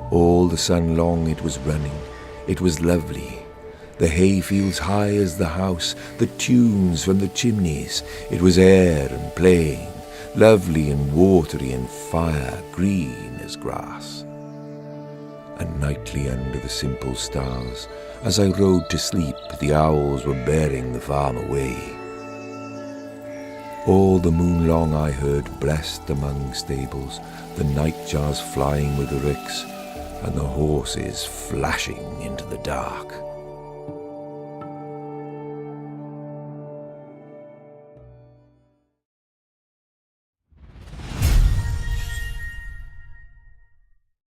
All the sun long it was running, it was lovely. The hayfields high as the house, the tunes from the chimneys, it was air and playing, lovely and watery and fire, green as grass. And nightly under the simple stars, as I rode to sleep, the owls were bearing the farm away. All the moon long I heard blessed among stables, the nightjars flying with the ricks, and the horses flashing into the dark.